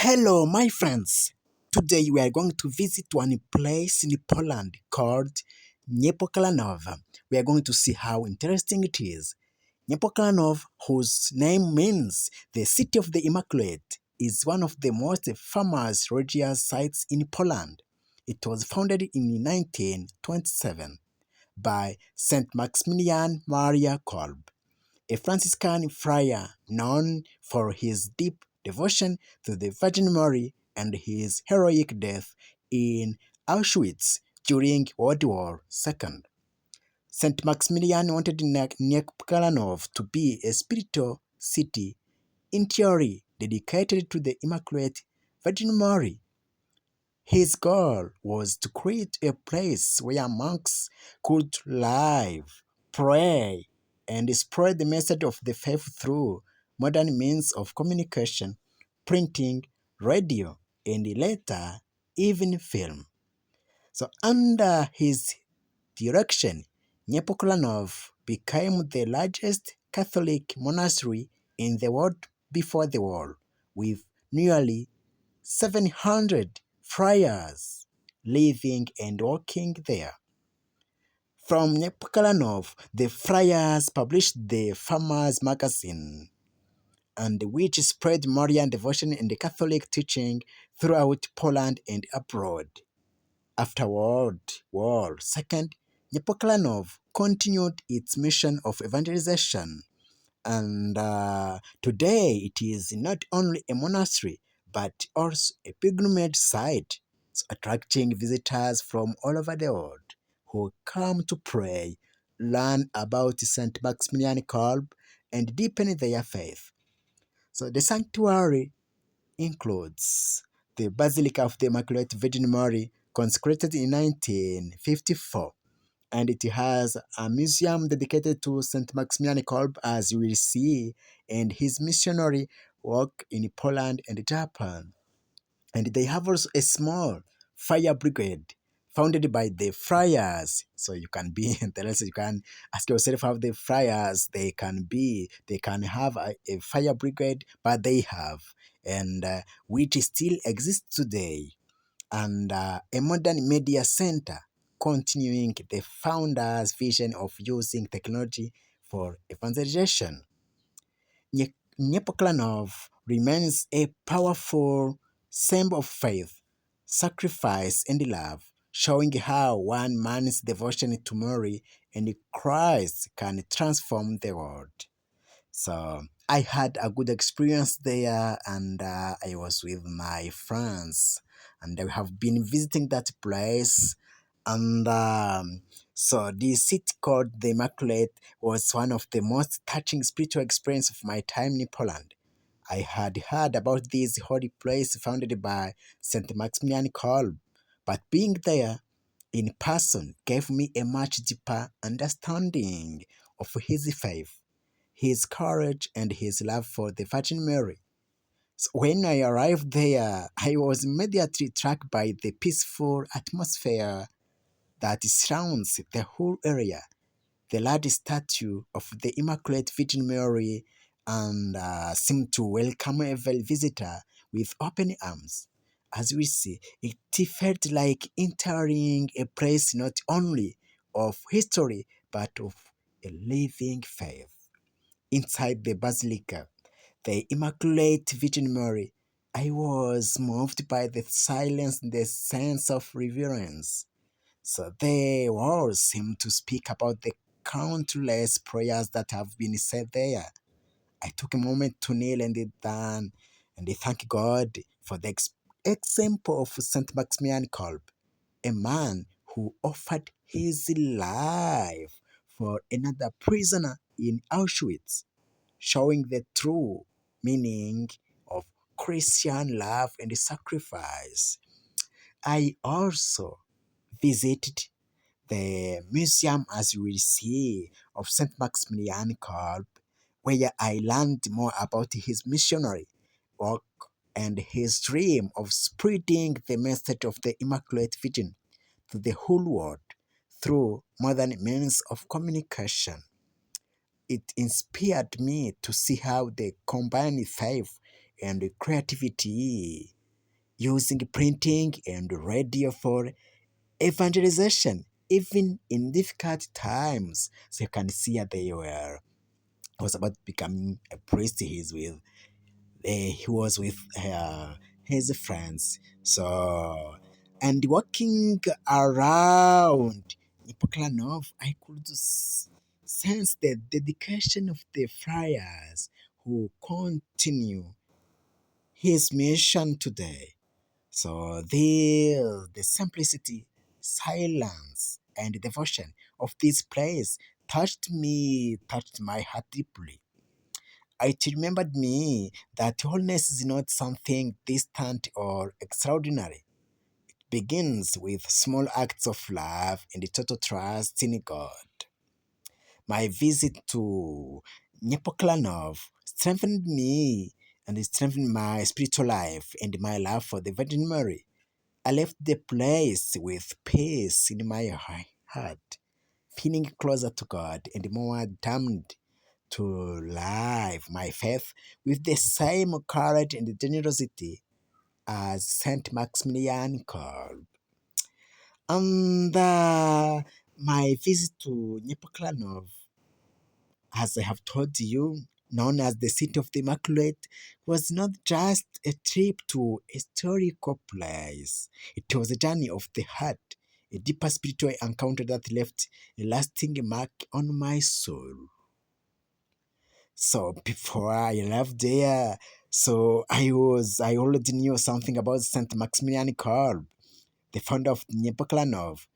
Hello, my friends. Today we are going to visit one place in Poland called Niepokalanów. We are going to see how interesting it is. Niepokalanów, whose name means the City of the Immaculate, is one of the most famous religious sites in Poland. It was founded in 1927 by Saint Maximilian Maria Kolb, a Franciscan friar known for his deep devotion to the Virgin Mary and his heroic death in Auschwitz during World War II. St. Maximilian wanted Nepokalanów to be a spiritual city in theory dedicated to the Immaculate Virgin Mary. His goal was to create a place where monks could live, pray, and spread the message of the faith through modern means of communication, printing, radio, and later even film. So, under his direction, Nepokalanów became the largest Catholic monastery in the world before the war, with nearly 700 friars living and working there. From Nepokalanów, the friars published the Farmers Magazine, and which spread Marian devotion and Catholic teaching throughout Poland and abroad. After World War II, Nepokalanów continued its mission of evangelization, and today it is not only a monastery but also a pilgrimage site, attracting visitors from all over the world who come to pray, learn about St. Maximilian Kolb, and deepen their faith. So the sanctuary includes the Basilica of the Immaculate Virgin Mary, consecrated in 1954, and it has a museum dedicated to St. Maximilian Kolb, as you will see, and his missionary work in Poland and Japan. And they have also a small fire brigade founded by the friars. So you can be interested, you can ask yourself how the friars they can be. They can have a fire brigade, but they have, and which still exists today, and a modern media center continuing the founder's vision of using technology for evangelization. Nepokalanów remains a powerful symbol of faith, sacrifice, and love, showing how one man's devotion to Mary and Christ can transform the world. So I had a good experience there, and I was with my friends, and I have been visiting that place. And so the city called the Immaculate was one of the most touching spiritual experience of my time in Poland. I had heard about this holy place founded by Saint Maximilian Kolb, but being there in person gave me a much deeper understanding of his faith, his courage, and his love for the Virgin Mary. So when I arrived there, I was immediately struck by the peaceful atmosphere that surrounds the whole area. The large statue of the Immaculate Virgin Mary and seemed to welcome every visitor with open arms. As we see, it felt like entering a place not only of history but of a living faith. Inside the basilica, the Immaculate Virgin Mary, I was moved by the silence and the sense of reverence. So the walls seem to speak about the countless prayers that have been said there. I took a moment to kneel and then and thank God for the example of Saint Maximilian Kolb, a man who offered his life for another prisoner in Auschwitz, showing the true meaning of Christian love and sacrifice. I also visited the museum, as you will see, of St. Maximilian Kolb, where I learned more about his missionary work and his dream of spreading the message of the Immaculate Virgin to the whole world through modern means of communication. It inspired me to see how they combine faith and creativity using printing and radio for evangelization, even in difficult times. So you can see that they were was about to become a priest. He was with his friends. So and walking around Ipoklanov, I could sense the dedication of the friars who continue his mission today. So the simplicity, silence, and devotion of this place touched my heart deeply. It remembered me that wholeness is not something distant or extraordinary. It begins with small acts of love and total trust in God. My visit to Nepoklanov strengthened me and it strengthened my spiritual life and my love for the Virgin Mary. I left the place with peace in my heart, feeling closer to God and more determined to live my faith with the same courage and generosity as Saint Maximilian called. And my visit to Nepoklanov, as I have told you, known as the City of the Immaculate, was not just a trip to a historical place. It was a journey of the heart, a deeper spiritual encounter that left a lasting mark on my soul. So before I left there, I already knew something about Saint Maximilian Kolb, the founder of Nepoklanov.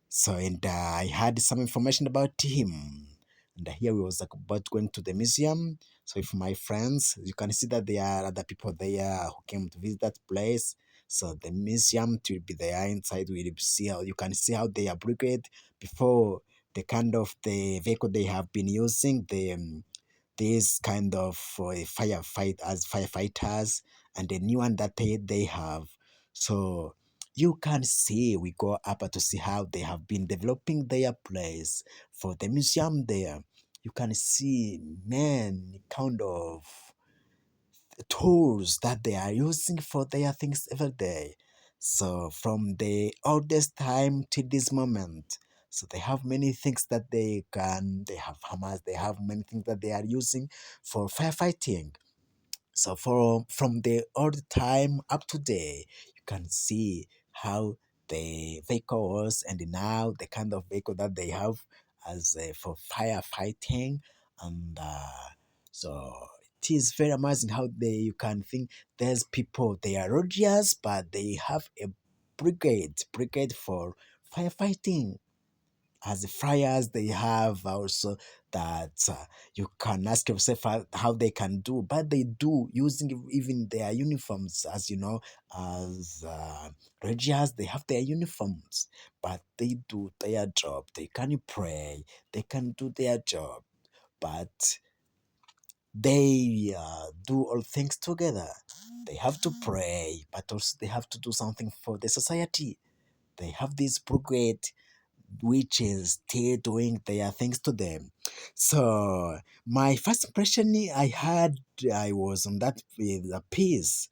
So and I had some information about him. And here we was like, about going to the museum. So if my friends, you can see that there are other people there who came to visit that place. So the museum will be there inside. We will see how you can see how they are prepared before the kind of the vehicle they have been using. This kind of firefight as firefighters and the new one that they have. So you can see we go up to see how they have been developing their place for the museum there. You can see man kind of tools that they are using for their things every day. So from the oldest time to this moment, so they have many things that they have hammers, they have many things that they are using for firefighting. So from the old time up to today, you can see how the vehicle was and now the kind of vehicle that they have as for firefighting. And so it is very amazing how you can think there's people, they are Rogers, but they have a brigade for firefighting. As the friars, they have also that you can ask yourself how they can do, but they do using even their uniforms. As you know, as religious, they have their uniforms, but they do their job. They can pray, they can do their job, but they do all things together. They have to pray, but also they have to do something for the society. They have this brigade which is still doing their things to them. So my first impression I had, I was on that the piece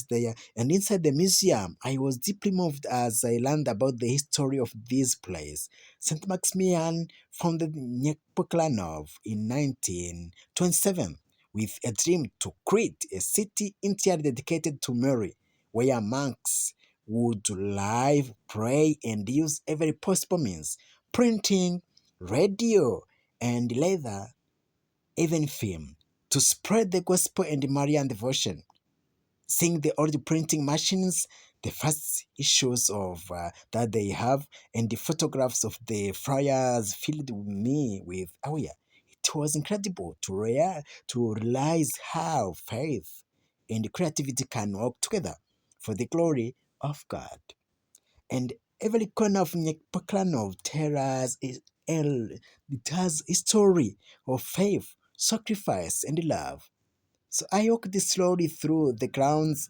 there, and inside the museum, I was deeply moved as I learned about the history of this place. Saint Maximilian founded Nepoklanov in 1927 with a dream to create a city entirely dedicated to Mary, where monks would live, pray, and use every possible means printing, radio, and leather, even film to spread the gospel and Marian devotion. Seeing the old printing machines, the first issues of that they have, and the photographs of the friars filled me with awe. It was incredible to realize how faith and creativity can work together for the glory of God. And every corner of Nyekpaklanov it has a story of faith, sacrifice, and love. So I walked slowly through the grounds.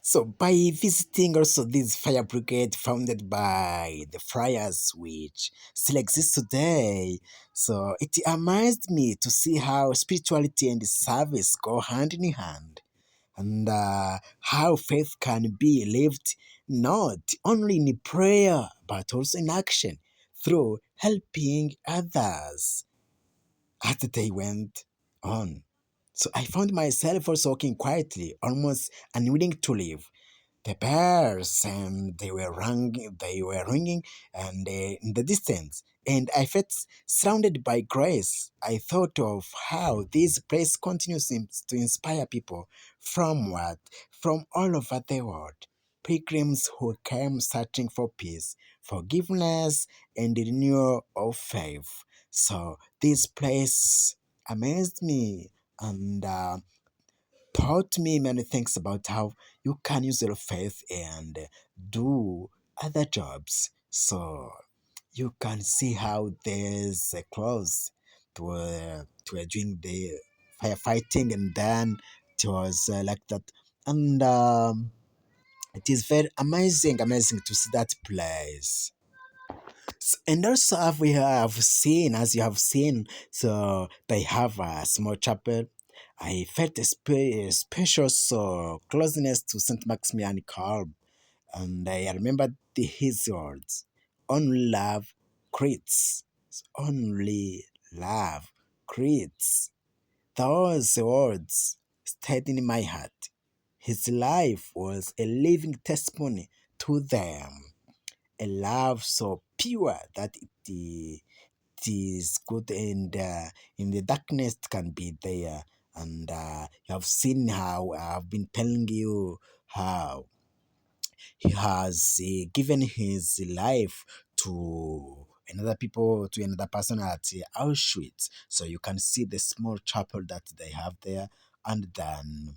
So by visiting also this fire brigade founded by the friars, which still exists today, so it amazed me to see how spirituality and service go hand in hand. and how faith can be lived not only in prayer but also in action through helping others as the day went on. So I found myself also walking quietly, almost unwilling to leave. The bells and they were ringing and in the distance, and I felt surrounded by grace. I thought of how this place continues to inspire people from all over the world, pilgrims who came searching for peace, forgiveness, and the renewal of faith. So this place amazed me and taught me many things about how you can use your faith and do other jobs. So you can see how there's a clause to doing the firefighting, and then it was like that. And it is very amazing to see that place. And also, we have seen, as you have seen, so they have a small chapel. I felt a special closeness to Saint Maximilian Kolbe, and I remembered his words: "Only love creates, only love creates." Those words stayed in my heart. His life was a living testimony to them, a love so pure that it is good, and in the darkness it can be there. And you have seen how I've been telling you how he has given his life to another person at Auschwitz. So you can see the small chapel that they have there, and then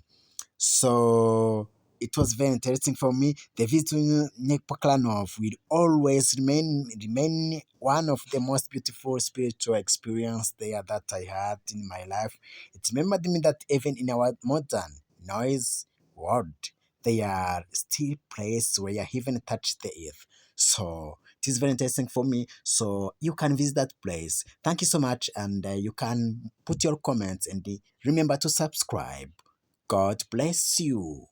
so it was very interesting for me. The visit to Nepoklanov will always remain one of the most beautiful spiritual experience there that I had in my life. It reminded me that even in our modern noise world, there are still places where heaven touched the earth. So it is very interesting for me. So you can visit that place. Thank you so much, and you can put your comments and remember to subscribe. God bless you.